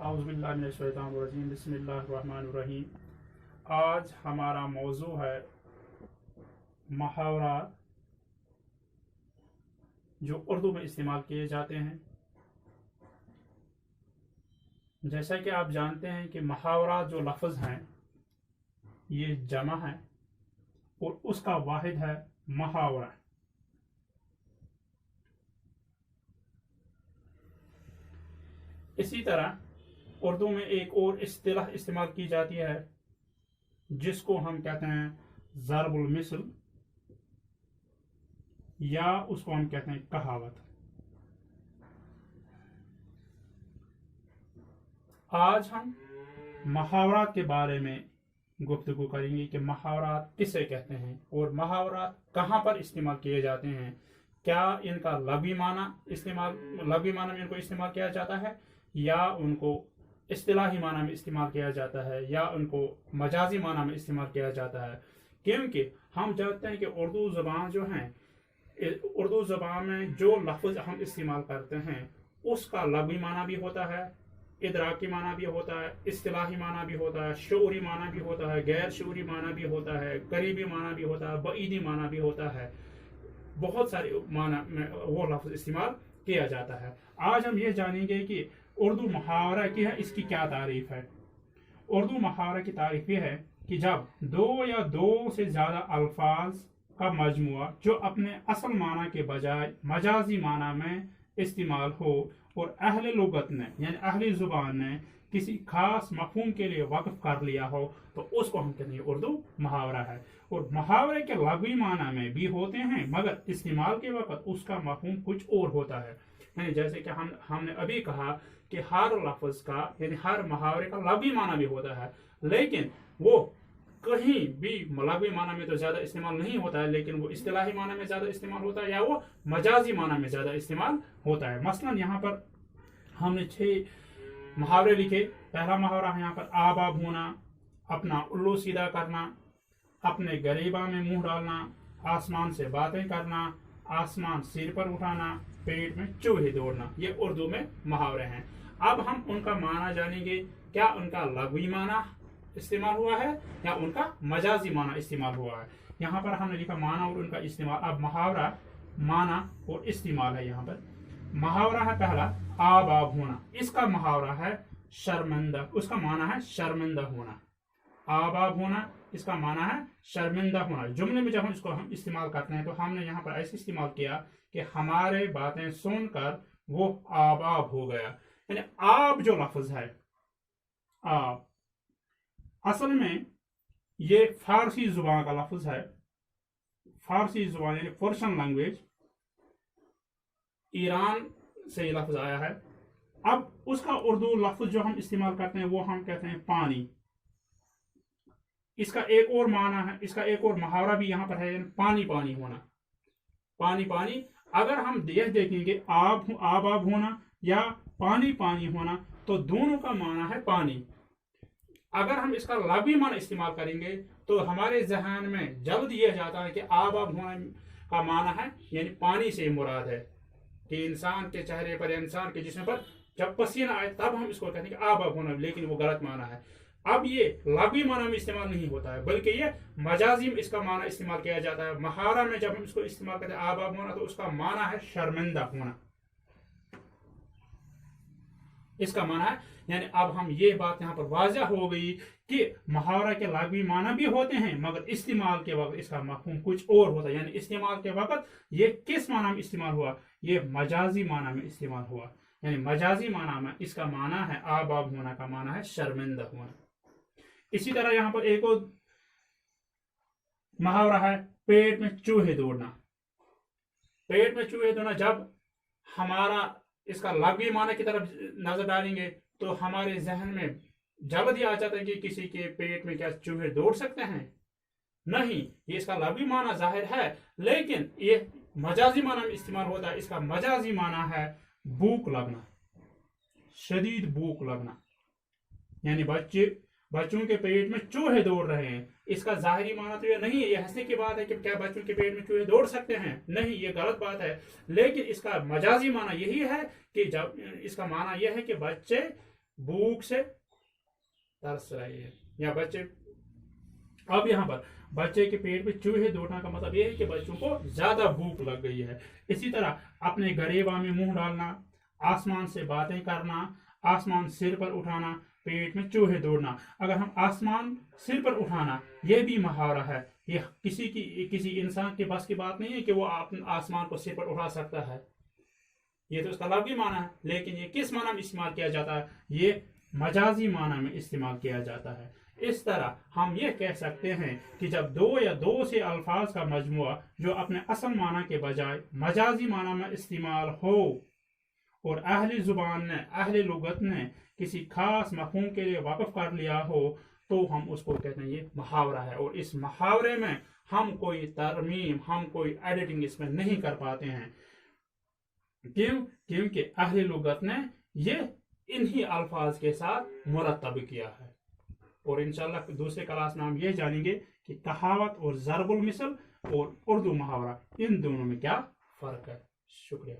औज़ुबिल्लाहिमिनश्शैतानिर्रजीम बिस्मिल्लाहिर्रहमानिर्रहीम। आज हमारा मौजू है मुहावरात जो उर्दू में इस्तेमाल किए जाते हैं। जैसा कि आप जानते हैं कि मुहावरात जो लफ्ज़ हैं ये जमा है और उसका वाहिद है मुहावरा। इसी तरह उर्दू में एक और इस्तिलाह इस्तेमाल की जाती है जिसको हम कहते हैं ज़रबुल मिसल, या उसको हम कहते हैं कहावत। आज हम मुहावरात के बारे में गुफ्तगू करेंगे कि मुहावरात किसे कहते हैं और मुहावरात कहाँ पर इस्तेमाल किए जाते हैं। क्या इनका लफ्ज़ी माना में इनको इस्तेमाल किया जाता है या उनको इस्तिलाही माना में इस्तेमाल किया जाता है या उनको मजाजी माना में इस्तेमाल किया जाता है। क्योंकि हम जानते हैं कि उर्दू ज़बान जो है, उर्दू ज़बान में जो लफ्ज़ हम इस्तेमाल करते हैं उसका लफ्ज़ी माना भी होता है, इदराकी माना भी होता है, इस्तिलाही माना भी होता है, शऊरी माना भी होता है, गैर शऊरी माना भी होता है, करीबी माना भी होता है, बईदी माना भी होता है। बहुत सारे माना में वो लफ्ज़ इस्तेमाल किया जाता है। आज हम ये जानेंगे कि उर्दू मुहावरा की है, इसकी क्या तारीफ है। उर्दू मुहावरा की तारीफ ये है कि जब दो या दो से ज़्यादा अल्फाज का मजमुआ जो अपने असल माना के बजाय मजाजी माना में इस्तेमाल हो और अहले लुगत ने यानी अहले ज़ुबान ने किसी खास मफ़हूम के लिए वक़्फ़ कर लिया हो तो उसको हम कहते हैं उर्दू मुहावरा है। और मुहावरे के लफ्ज़ी माना में भी होते हैं मगर इस्तेमाल के वक़्त उसका मफ़हूम कुछ और होता है। यानी जैसे कि हमने अभी कहा कि हर लफ्ज़ का यानी हर मुहावरे का लफ्ज़ी माना भी होता है, लेकिन वो कहीं भी लफ्ज़ी माना में तो ज़्यादा इस्तेमाल नहीं होता है, लेकिन वो इस्तिलाही माना में ज़्यादा इस्तेमाल होता है या वो मजाजी माना में ज़्यादा इस्तेमाल होता है। मसलन यहाँ पर हमने 6 मुहावरे लिखे। पहला मुहावरा है यहाँ पर आब आब होना, अपना उल्लू सीधा करना, अपने गरीबा में मुंह डालना, आसमान से बातें करना, आसमान सिर पर उठाना, पेट में चूहे दौड़ना। ये उर्दू में मुहावरे हैं। अब हम उनका माना जानेंगे। क्या उनका लफ्ज़ी माना इस्तेमाल हुआ है या उनका मजाजी माना इस्तेमाल हुआ है। यहाँ पर हमने लिखा माना और उनका इस्तेमाल। अब मुहावरा माना और इस्तेमाल है। यहाँ पर मुहावरा है पहला आब आब होना। इसका मुहावरा है शर्मिंदा, उसका माना है शर्मिंदा होना। आब आब होना इसका माना है शर्मिंदा होना। जुमले में जब इसको हम इस्तेमाल करते हैं तो हमने यहाँ पर ऐसे इस्तेमाल किया कि हमारे बातें सुनकर वो आब आब हो गया। यानी आब जो लफ्ज़ है आब, असल में ये फारसी जुबान का लफ्ज़ है। फारसी जुबान यानी पर्शियन लैंग्वेज, ईरान से ये लफ्ज़ आया है। अब उसका उर्दू लफ्ज़ जो हम इस्तेमाल करते हैं वो हम कहते हैं पानी। इसका एक और माना है, इसका एक और मुहावरा भी यहाँ पर है, पानी पानी होना। पानी पानी अगर हम यह देखेंगे आब आब होना या पानी पानी होना तो दोनों का माना है पानी। अगर हम इसका लफ्ज़ी माना इस्तेमाल करेंगे तो हमारे जहन में जल्द यह जाता है कि आब आब होना का माना है यानी पानी से मुराद है कि इंसान के चेहरे पर, इंसान के जिस्म पर जब पसीना आए तब हम इसको कहते हैं कि आब आब होना, लेकिन वो गलत माना है। अब ये लफ्ज़ी माना में इस्तेमाल नहीं होता है बल्कि ये मजाजी में इसका माना इस्तेमाल किया जाता है। मुहावरा में जब हम इसको इस्तेमाल करते हैं आब आब होना तो उसका माना है शर्मिंदा होना, इसका माना है। यानी अब हम ये बात यहाँ पर वाज़ह हो गई कि मुहावरा के लफ्ज़ी माना भी होते हैं मगर इस्तेमाल के वक्त इसका मफ़हूम कुछ और होता है। यानी इस्तेमाल के वक्त ये किस माना में इस्तेमाल हुआ, ये मजाजी माना में इस्तेमाल हुआ। यानी मजाजी माना में इसका माना है आब आब होना का माना है शर्मिंदा होना। इसी तरह यहाँ पर एक और मुहावरा है पेट में चूहे दौड़ना। पेट में चूहे दौड़ना जब हमारा इसका लफ्ज़ी माना की तरफ नजर डालेंगे तो हमारे जहन में जल्द ही आ जाता है कि किसी के पेट में क्या चूहे दौड़ सकते हैं। नहीं, ये इसका लफ्ज़ी माना जाहिर है लेकिन ये मजाजी माना में इस्तेमाल होता है। इसका मजाजी माना है भूख लगना, शदीद भूख लगना। यानी बच्चों के पेट में चूहे दौड़ रहे हैं। इसका जाहिरी माना तो ये नहीं है, ये हंसने की बात है कि क्या बच्चों के पेट में चूहे दौड़ सकते हैं, नहीं, ये गलत बात है। लेकिन इसका मजाजी माना यही है कि जब इसका माना यह है कि बच्चे भूख से तरस रहे हैं, या बच्चे, अब यहाँ पर बच्चे के पेट में चूहे दौड़ना का मतलब ये है कि बच्चों को ज्यादा भूख लग गई है। इसी तरह अपने गरेबा में मुंह डालना, आसमान से बातें करना, आसमान सिर पर उठाना, पेट में चूहे दौड़ना। अगर हम आसमान सिर पर उठाना, यह भी मुहावरा है। ये किसी इंसान के बस की बात नहीं है कि वो आसमान को सिर पर उठा सकता है, ये तो उसका लफ्ज़ी माना है। लेकिन ये किस माना में इस्तेमाल किया जाता है? ये मजाजी माना में इस्तेमाल किया जाता है। इस तरह हम ये कह सकते हैं कि जब दो या दो से अल्फाज का मजमुआ जो अपने असल माना के बजाय मजाजी माना में इस्तेमाल हो और अहले जुबान ने, अहले लुगत ने किसी खास मफहूम के लिए वाक़िफ़ कर लिया हो, तो हम उसको कहते हैं ये मुहावरा है। और इस मुहावरे में हम कोई तरमीम, हम कोई एडिटिंग इसमें नहीं कर पाते हैं। क्यों? क्योंकि अहले लुगत ने ये इन्हीं अल्फाज के साथ मुरतब किया है। और इंशाल्लाह दूसरे क्लास में हम ये जानेंगे कि कहावत और ज़रबुल मिसल और उर्दू मुहावरा, इन दोनों में क्या फ़र्क है। शुक्रिया।